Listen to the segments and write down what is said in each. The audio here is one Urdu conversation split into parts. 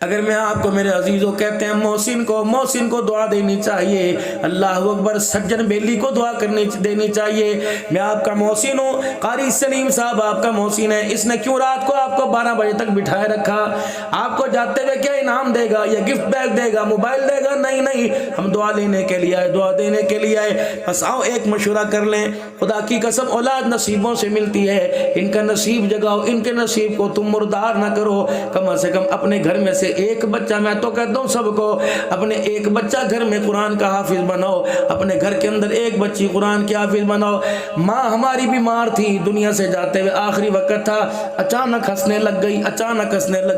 اگر میں آپ کو میرے عزیزوں کہتے ہیں محسن کو دعا دینی چاہیے، اللہ اکبر، سجن بیلی کو دعا دینی چاہیے۔ میں آپ کا محسن ہوں، قاری سلیم صاحب آپ کا محسن ہے، اس نے کیوں رات کو آپ کو 12 بجے تک بٹھائے رکھا؟ آپ کو جاتے ہوئے کیا انعام دے گا؟ یا گفٹ بیگ دے گا، موبائل دے گا؟ نہیں، ہم دعا لینے کے لیے آئے، دعا دینے کے لیے آئے۔ بس آؤ ایک مشورہ کر لیں، خدا کی قسم اولاد نصیبوں سے ملتی ہے، ان کا نصیب جگاؤ، ان کے نصیب کو تم مردار نہ کرو۔ کم از کم اپنے گھر میں سے ایک بچہ، میں تو کہتا ہوں سب کو، اپنے ایک بچہ گھر میں قرآن کا حافظ بناؤ، اپنے گھر کے اندر ایک بچی قرآن کی حافظ بناؤ۔ ماں ہماری بیمار تھی، دنیا سے جاتے ہوئے آخری وقت تھا، اچانک ہنسنے لگ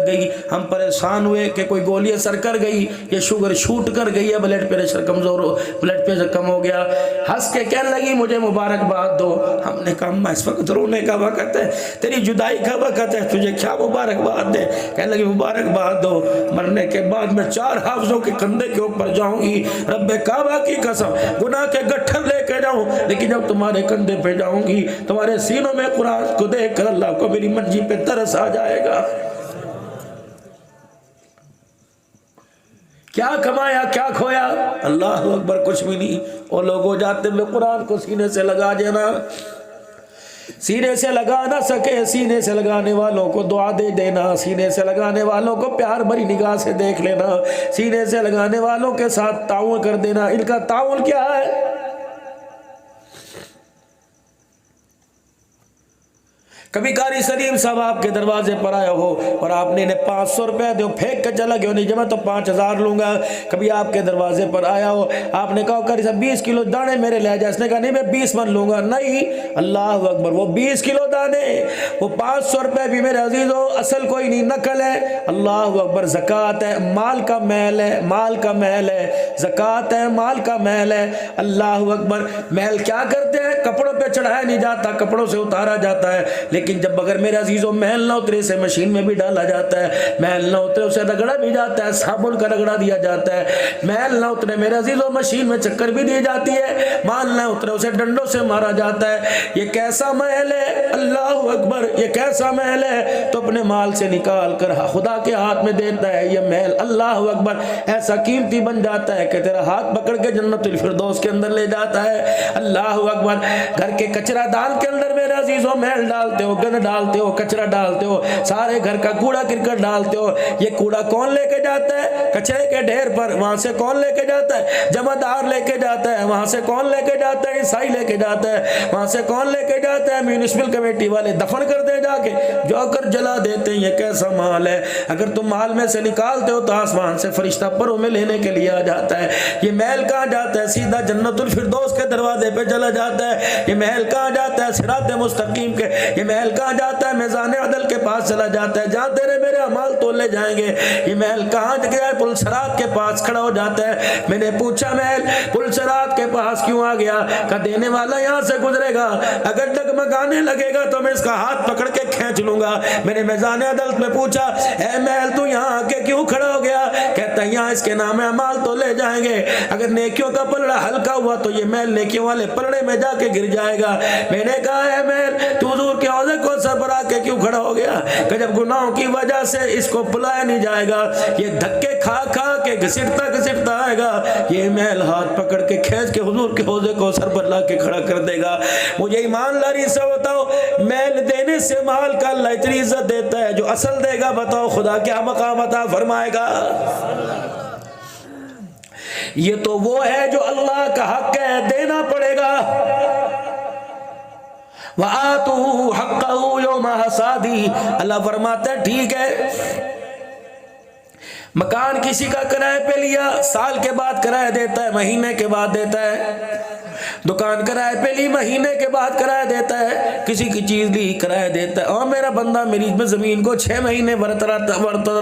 گئی، ہم پریشان ہوئے کہ کوئی گولی اثر کر گئی، یہ شوگر شوٹ کر گئی ہے، بلڈ پریشر کم ہو گیا۔ ہنس کے کہنے لگی مجھے مبارکباد دو۔ ہم نے کہا اس وقت رونے کا وقت ہے، تیری جدائی کا وقت ہے، تجھے کیا مبارکباد دے؟ کہنے لگی مبارکباد دو، مرنے کے بعد میں 4 حافظوں کے کندھے کے اوپر جاؤں گی، رب کعبہ کی قسم گناہ کے گٹھر لے کے جاؤں، لیکن جب تمہارے کندھے پہ جاؤں گی، تمہارے سینوں میں قرآن کو دیکھ کر اللہ کو میری منجی پہ ترس آ جائے گا۔ کیا کمایا، کیا کھویا؟ اللہ اکبر، کچھ بھی نہیں۔ اور لوگوں جاتے ہوئے قرآن کو سینے سے لگا دینا، سینے سے لگا نہ سکے، سینے سے لگانے والوں کو دعا دے دینا، سینے سے لگانے والوں کو پیار بھری نگاہ سے دیکھ لینا، سینے سے لگانے والوں کے ساتھ تعاون کر دینا۔ ان کا تعاون کیا ہے؟ کبھی قاری سلیم صاحب آپ کے دروازے پر آیا ہو اور آپ نے انہیں 500 روپے دو، پھینک کے چلا گیا، نہیں جب میں تو 5000 لوں گا۔ کبھی آپ کے دروازے پر آیا ہو، آپ نے کہا قاری صاحب 20 کلو دانے میرے لے جا، اس نے کہا نہیں میں 20 من لوں گا۔ نہیں، اللہ اکبر، وہ 20 کلو دانے، وہ 500 روپے بھی میرے عزیزوں اصل کوئی نہیں، نقل ہے۔ اللہ اکبر، زکوٰۃ ہے، مال کا محل ہے، مال کا محل ہے، زکوٰۃ ہے، مال کا محل ہے۔ اللہ اکبر، محل کیا کرتے ہیں؟ کپڑوں پہ چڑھایا نہیں جاتا، کپڑوں سے اتارا جاتا ہے، لیکن جب اگر میرے عزیزوں محل نہ اترے اسے مشین میں بھی ڈالا جاتا ہے، محل نہ اترے اسے رگڑا بھی جاتا ہے، صابن کا رگڑا دیا جاتا ہے، محل نہ اترے میرے عزیزوں مشین میں چکر بھی دی جاتی ہے، مال نہ اترے اسے ڈنڈوں سے مارا جاتا ہے۔ یہ کیسا محل ہے؟ اللہ اکبر، یہ کیسا محل ہے؟ تو اپنے مال سے نکال کر خدا کے ہاتھ میں دیتا ہے یہ محل، اللہ اکبر، ایسا قیمتی بن جاتا ہے کہ تیرا ہاتھ پکڑ کے جنت الفردوس کے اندر لے جاتا ہے۔ اللہ اکبر، گھر کے کچرا دان کے اندر میرے عزیزوں محل ڈالتے ہو، گند ڈالتے ہو، کچرا ڈالتے ہو، سارے گھر کا کوڑا کرکٹ ڈالتے ہو، یہ کوڑا کون لے کے جاتا ہے؟ کچرے کے ڈھیر پر، وہاں سے کون لے کے جاتا ہے؟ جمع دار لے کے جاتا ہے، وہاں سے کون لے کے جاتا ہے؟ عیسائی لے کے جاتا ہے، وہاں سے کون لے کے جاتا ہے؟ میونسپل کمیٹی والے دفن کر دے جا کے، جو کر جلا دیتے ہیں۔ یہ کیسا مال ہے؟ اگر تم مال میں سے نکالتے ہو تو آسمان سے فرشتہ پروں میں لینے کے لیے آ جاتا ہے۔ یہ محل کہاں جاتا ہے؟ سیدھا جنت الفردوس کے دروازے پہ چلا جاتا ہے۔ یہ محل کہاں جاتا ہے؟ صراط مستقیم کے۔ یہ محل کہاں جاتا ہے؟ میزان عدل کے پاس چلا جاتا ہے، جہاں تیرے میرے اعمال تولے جائیں گے۔ یہ محل کہاں گیا ہے؟ پل صراط کے پاس کھڑا ہو جاتا ہے۔ میں نے پوچھا محل پل صراط کے پاس کیوں آ گیا؟ کہ دینے والا یہاں سے گزرے گا، اگر ڈگمگانے لگے گا تو میں اس کا ہاتھ پکڑ کے کھینچ لوں گا۔ میں نے میزان عدل میں پوچھا اے محل تو یہاں آ کے کیوں کھڑا ہو گیا؟ کہتا ہے یہاں اس کے نام اعمال تولے جائیں گے، اگر نیکیوں کا پلڑا ہلکا ہوا تو یہ محل نیکیوں والے پلڑے میں جا کے گر جائے گا۔ میں نے کہا اے محل تو حضور کے عہدے کو سر پر آ کے کیوں کھڑا ہو گیا؟ کہ جب گناہوں کی وجہ سے اس کو بلایا نہیں جائے گا، یہ دھکے کھا کھا کے گھسٹتا آئے گا، یہ محل ہاتھ پکڑ کے کھینچ کے حضور کے عہدے کو سر پر لا کے کھڑا کر دے گا۔ مجھے ایمان لاری سے بتاؤ، محل دینے سے مال کا اللہ اتنی عزت دیتا ہے، جو اصل دے گا بتاؤ خدا کیا مقام عطا فرمائے گا؟ یہ تو وہ ہے جو اللہ کا حق ہے، دینا پڑے گا۔ وَآتُوهُ حَقَّهُ يَوْمَ حَصَادِهِ، اللہ فرماتا ہے ٹھیک ہے، مکان کسی کا کرائے پہ لیا، سال کے بعد کرایہ دیتا ہے، مہینے کے بعد دیتا ہے، دکان کرائے پہ لی، مہینے کے بعد کرایہ دیتا ہے، کسی کی چیز لی کرایہ دیتا ہے۔ اور میرا بندہ میری زمین کو 6 مہینے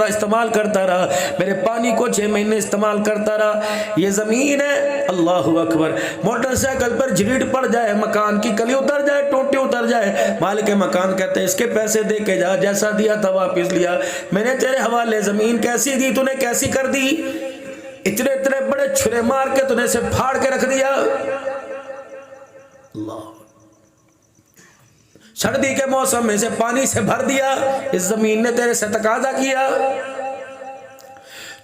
استعمال کرتا رہا، میرے پانی کو 6 مہینے استعمال کرتا رہا، یہ زمین ہے۔ اللہ اکبر، موٹر سائیکل پر جھریٹ پڑ جائے، مکان کی کلی اتر جائے، ٹوٹی اتر جائے، مالک مکان کہتے ہیں اس کے پیسے دے کے جا، جیسا دیا تھا واپس لیا، میں نے تیرے حوالے زمین کیسی دی، تو نے کیسی کر دی، اتنے بڑے چھرے مار کے تو نے اسے پھاڑ کے رکھ دیا۔ اللہ، سردی کے موسم میں سے پانی سے بھر دیا، اس زمین نے تیرے سے تقاضا کیا،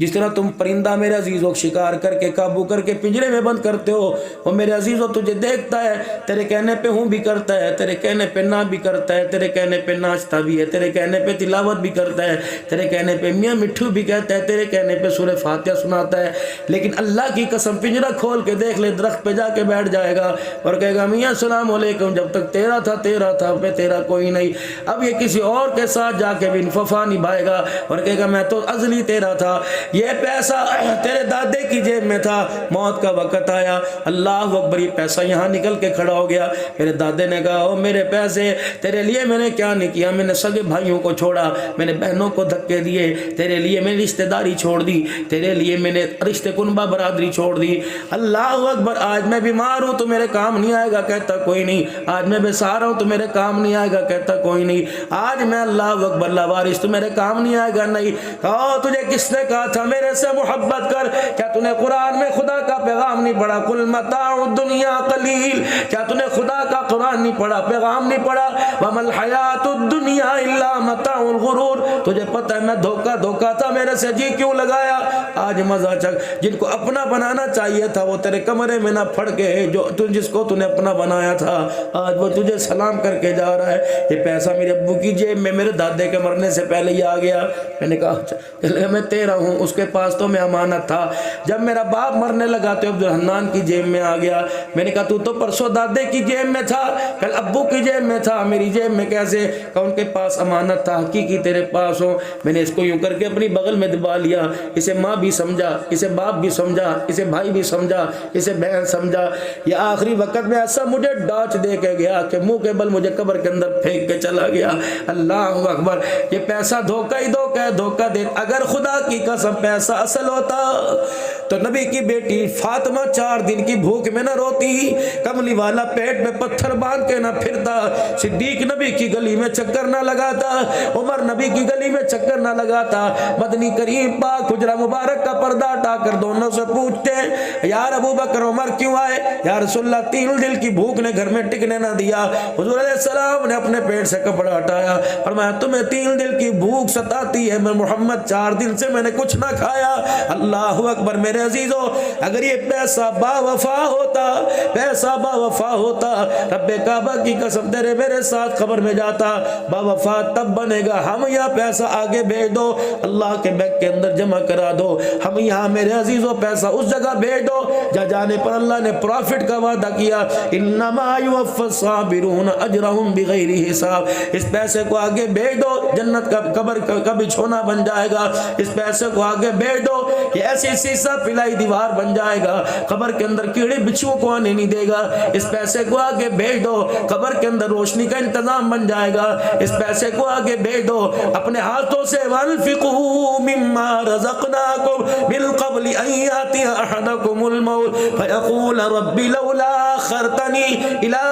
جس طرح تم پرندہ میرے عزیزوں شکار کر کے قابو کر کے پنجرے میں بند کرتے ہو، وہ میرے عزیزوں تجھے دیکھتا ہے، تیرے کہنے پہ ہوں بھی کرتا ہے، تیرے کہنے پہ نہ بھی کرتا ہے، تیرے کہنے پہ ناچتا بھی ہے، تیرے کہنے پہ تلاوت بھی کرتا ہے، تیرے کہنے پہ میاں مٹھو بھی کہتا ہے، تیرے کہنے پہ سورہ فاتحہ سناتا ہے۔ لیکن اللہ کی قسم پنجرہ کھول کے دیکھ لے، درخت پہ جا کے بیٹھ جائے گا اور کہے گا میاں السلام علیکم، جب تک تیرا تھا اب میں تیرا کوئی نہیں۔ اب یہ کسی اور کے ساتھ جا کے بھی انففا نبھائے گا اور کہے گا میں تو ازلی تیرا تھا، یہ پیسہ تیرے دادے کی جیب میں تھا، موت کا وقت آیا، اللہ اکبر، یہ پیسہ یہاں نکل کے کھڑا ہو گیا۔ میرے دادے نے کہا او میرے پیسے، تیرے لیے میں نے کیا نہیں کیا، میں نے سگے بھائیوں کو چھوڑا، میں نے بہنوں کو دھکے دیے، تیرے لیے میں نے رشتہ داری چھوڑ دی، تیرے لیے میں نے رشتے کنبہ برادری چھوڑ دی۔ اللہ اکبر، آج میں بیمار ہوں تو میرے کام نہیں آئے گا، کہتا کوئی نہیں، آج میں بے سہارا ہوں تو میرے کام نہیں آئے گا، کہتا کوئی نہیں، آج میں اللہ اکبر لاوارث تو میرے کام نہیں آئے گا، نہیں۔ کہا تجھے کس نے کہا تھا میرے سے محبت کر؟ کیا تو نے قرآن میں خدا کا پیغام نہیں پڑھا؟ قل متاع الدنیا قلیل، کیا تو نے خدا کا قرآن نہیں پڑھا، پیغام نہیں پڑھا؟ وما الحیات الدنیا الا متاع الغرور، تجھے پتہ ہے میں دھوکا تھا، میرے سے جی کیوں لگایا؟ آج مزہ چک، جن کو اپنا بنانا چاہیے تھا وہ تیرے کمرے میں نہ پھڑ کے، جو جس کو تو نے اپنا بنایا تھا آج وہ تجھے سلام کر کے جا رہا ہے۔ یہ پیسہ میرے ابو کی جیب میں میرے دادے کے مرنے سے پہلے ہی آ گیا۔ میں نے کہا میں تیرا ہوں، اس کے پاس تو میں امانت تھا، جب میرا باپ مرنے لگا تو عبدالحنان کی جیب میں آ گیا۔ میں نے کہا تو پرسوں دادے کی جیب میں تھا، کل ابو کی جیب میں تھا، میری جیب میں کیسے؟ کہ ان کے پاس امانت تھا، حقیقی تیرے پاس ہو۔ میں نے اس کو یوں کر کے اپنی بغل میں دبا لیا، اسے ماں بھی سمجھا، اسے باپ بھی سمجھا، اسے بھائی بھی سمجھا، اسے بہن سمجھا۔ یہ آخری وقت میں ایسا مجھے ڈانچ دے کے گیا کہ منہ کے بل مجھے قبر کے اندر پھینک کے چلا گیا۔ اللہ اکبر، یہ پیسہ دھوکہ ہی دھوکہ ہے، دھوکہ دے۔ اگر خدا کی قسم پیسہ اصل ہوتا تو نبی کی بیٹی فاطمہ 4 دن کی بھوک میں نہ روتی، کملی والا پیٹ میں پتھر باندھ کے نہ پھرتا، صدیق نبی کی گلی میں چکر نہ لگاتا، عمر نبی کی گلی میں چکر نہ لگاتا۔ مدنی کریم پاک حجرہ مبارک کا پردہ ہٹا کر دونوں سے پوچھتے ہیں یار ابو بکر عمر کیوں آئے؟ یا رسول اللہ 3 دن کی بھوک نے گھر میں ٹکنے نہ دیا۔ حضور علیہ السلام نے اپنے پیٹ سے کپڑا ہٹایا، فرمایا تمہیں 3 دن کی بھوک ستاتی ہے، میں محمد 4 دن سے میں نے کچھ نہ کھایا۔ اللہ اکبر میرے عزیزوں، اگر یہ پیسہ با وفا ہوتا، پیسہ با وفا ہوتا، رب کعبہ کی قسم تیرے میرے ساتھ خبر میں جاتا، با وفا تب بنے گا ہم یہاں پیسہ آگے بھیج دو، اللہ کے بینک کے اندر جمع کرا دو، ہم یہاں میرے عزیزوں پیسہ اس جگہ بھیج دو جا جانے پر اللہ نے پروفٹ کا وعدہ کیا، انما یوفی الصابرون اجرهم بغیر حساب۔ اس پیسے کو آگے بھیج دو، جنت کا قبر کا بچھونا بن جائے گا، اس پیسے کو آگے بھیج دو، یہ ایسی سیسا پلائی دیوار بن جائے گا، قبر کے اندر کیڑے بچھو کو آنے نہیں دے گا، اس پیسے کو آگے بھیج دو، قبر کے اندر روشنی کا انتظام بن جائے گا، اس پیسے کو آگے بھیج دو، اپنے ہاتھوں سے وانفقوا مما رزقناکم من قبل ان یاتی احدکم الموت فیقول رب لولا اخرتنی الى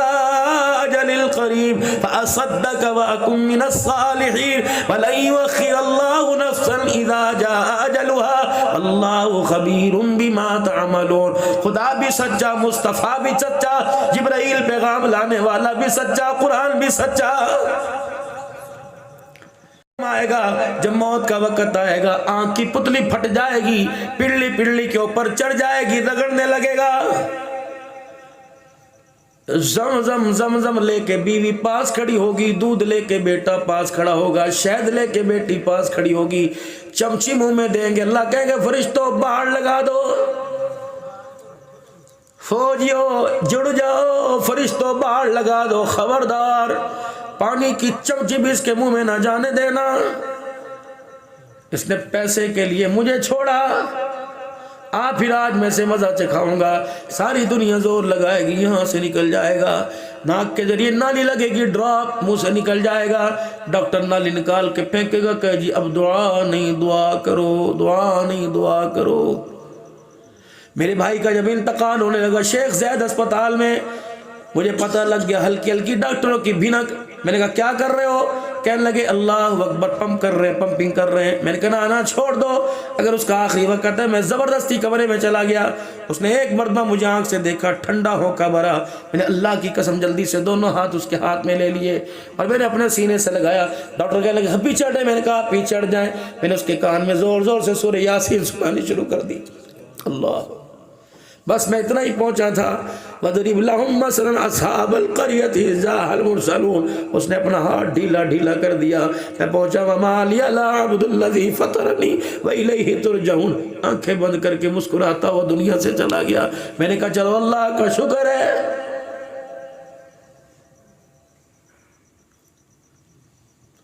اجل قریب فاصدق واکن من الصالحین ولن یؤخر اللہ نفسا اذا جاء اجلها اللہ خبیر بما تعملون۔ خدا بھی سچا، مصطفیٰ بھی سچا، جبرائیل پیغام لانے والا بھی سچا، قرآن بھی سچا۔ آئے گا جب موت کا وقت آئے گا، آنکھ کی پتلی پھٹ جائے گی، پڑلی پڑلی کے اوپر چڑھ جائے گی، رگڑنے لگے گا۔ زمزم لے کے بیوی پاس کھڑی ہوگی، دودھ لے کے بیٹا پاس کھڑا ہوگا، شہد لے کے بیٹی پاس کھڑی ہوگی، چمچی منہ میں دیں گے، اللہ کہیں گے فرشتوں باہر لگا دو، فوجیوں جڑ جاؤ، فرشتوں باہر لگا دو، خبردار پانی کی چمچی بھی اس کے منہ میں نہ جانے دینا، اس نے پیسے کے لیے مجھے چھوڑا، پھر آج میں سے مزہ چکھاؤں گا، ساری دنیا زور لگائے گی، یہاں سے نکل جائے گا، ناک کے ذریعے نالی لگے گی، ڈراپ منہ سے نکل جائے گا، ڈاکٹر نالی نکال کے پھینکے گا کہ جی اب دعا نہیں، دعا کرو، دعا نہیں، دعا کرو۔ میرے بھائی کا جب انتقال ہونے لگا شیخ زید اسپتال میں، مجھے پتہ لگ گیا ہلکی ہلکی ڈاکٹروں کی بھینک، میں نے کہا کیا کر رہے ہو؟ کہنے لگے اللہ اکبر، پمپ کر رہے ہیں، پمپنگ کر رہے ہیں۔ میں نے کہا نا چھوڑ دو، اگر اس کا آخری وقت ہے۔ میں زبردستی کمرے میں چلا گیا، اس نے ایک مرتبہ مجھے آنکھ سے دیکھا، ٹھنڈا ہو کا بھرا، میں نے اللہ کی قسم جلدی سے دونوں ہاتھ اس کے ہاتھ میں لے لیے اور میں نے اپنے سینے سے لگایا۔ ڈاکٹر کہنے لگے پیچھے چڑھے، میں نے کہا پیچھے چڑھ جائیں۔ میں نے اس کے کان میں زور زور سے سورہ یاسین سنانی شروع کر دی۔ اللہ، بس میں اتنا ہی پہنچا تھا، وَضْرِبْ لَهُمْ مَثَلًا أَصْحَابَ الْقَرْيَةِ إِذْ جَاءَهَا الْمُرْسَلُونَ، اس نے اپنا ہاتھ ڈھیلا ڈھیلا کر دیا۔ میں پہنچا وَمَا لِيَ لَا أَعْبُدُ الَّذِي فَطَرَنِي وَإِلَيْهِ تُرْجَعُونَ، آنکھیں بند کر کے مسکراتا وہ دنیا سے چلا گیا۔ میں نے کہا چلو اللہ کا شکر ہے۔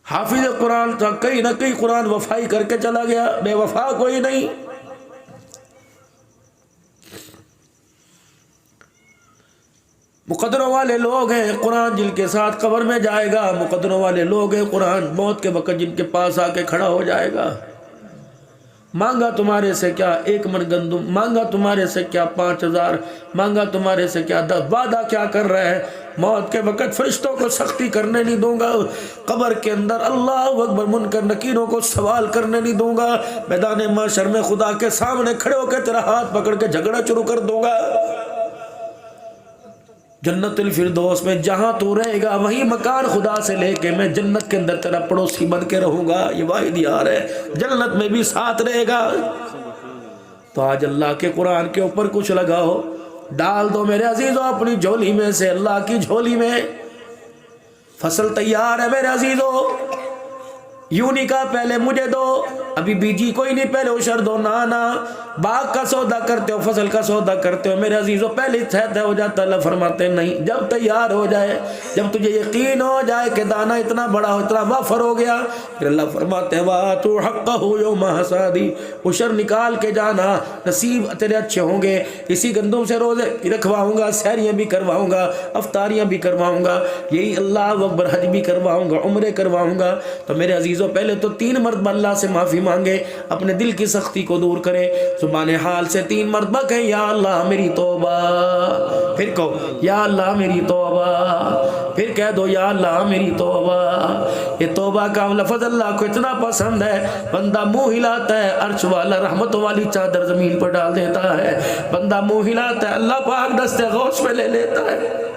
حافظ قرآن تھا، کہیں نہ کہیں قرآن وفائی کر کے چلا گیا، بے وفا کوئی نہیں۔ مقدروں والے لوگ ہیں قرآن جن کے ساتھ قبر میں جائے گا، مقدروں والے لوگ ہیں قرآن موت کے وقت جن کے پاس آ کے کھڑا ہو جائے گا۔ مانگا تمہارے سے کیا 1 من گندم، مانگا تمہارے سے کیا 5000، مانگا تمہارے سے کیا 10، وعدہ کیا کر رہے ہیں؟ موت کے وقت فرشتوں کو سختی کرنے نہیں دوں گا، قبر کے اندر اللہ اکبر منکر نکیروں کو سوال کرنے نہیں دوں گا، میدان محشر میں خدا کے سامنے کھڑے ہو کے تیرا ہاتھ پکڑ کے جھگڑا شروع کر دوں گا۔ جنت الفردوس میں جہاں تو رہے گا وہی مکان خدا سے لے کے میں جنت کے اندر تیرا پڑوسی بن کے رہوں گا، یہ واحد یار ہے، جنت میں بھی ساتھ رہے گا۔ تو آج اللہ کے قرآن کے اوپر کچھ لگاؤ، ڈال دو میرے عزیزوں اپنی جھولی میں سے، اللہ کی جھولی میں۔ فصل تیار ہے میرے عزیزوں، یوں نہیں کہا پہلے مجھے دو، ابھی بیجی کوئی نہیں، پہلے اشر دو، نانا باغ کا سودا کرتے ہو، فصل کا سودا کرتے ہو میرے عزیزوں، پہلے طے ہو جاتا، اللہ فرماتے نہیں، جب تیار ہو جائے، جب تجھے یقین ہو جائے کہ دانا اتنا بڑا ہو، اتنا وافر ہو گیا، پھر اللہ فرماتے ہیں وَآتُوا حَقَّهُ يَوْمَ حَصَادِهِ، اشر نکال کے جانا، نصیب تیرے اچھے ہوں گے۔ اسی گندم سے روزے رکھواؤں گا، سحریاں بھی کرواؤں گا، افطاریاں بھی کرواؤں گا، یہی اللہ اکبر حج بھی کرواؤں گا، عمرے کرواؤں گا۔ تو میرے عزیزوں پہلے تو 3 مرتبہ اللہ سے معافی مانگے، اپنے دل کی سختی کو دور کرے، زبان حال سے 3 مرتبہ کہیں یا اللہ میری توبہ، پھر کہو یا اللہ میری توبہ، پھر کہہ دو یا اللہ میری توبہ۔ یہ توبہ کا لفظ اللہ کو اتنا پسند ہے، بندہ منہ ہلاتا ہے عرش والا رحمتوں والی چادر زمین پر ڈال دیتا ہے، بندہ منہ ہلاتا ہے اللہ پاک دست غوث میں لے لیتا ہے۔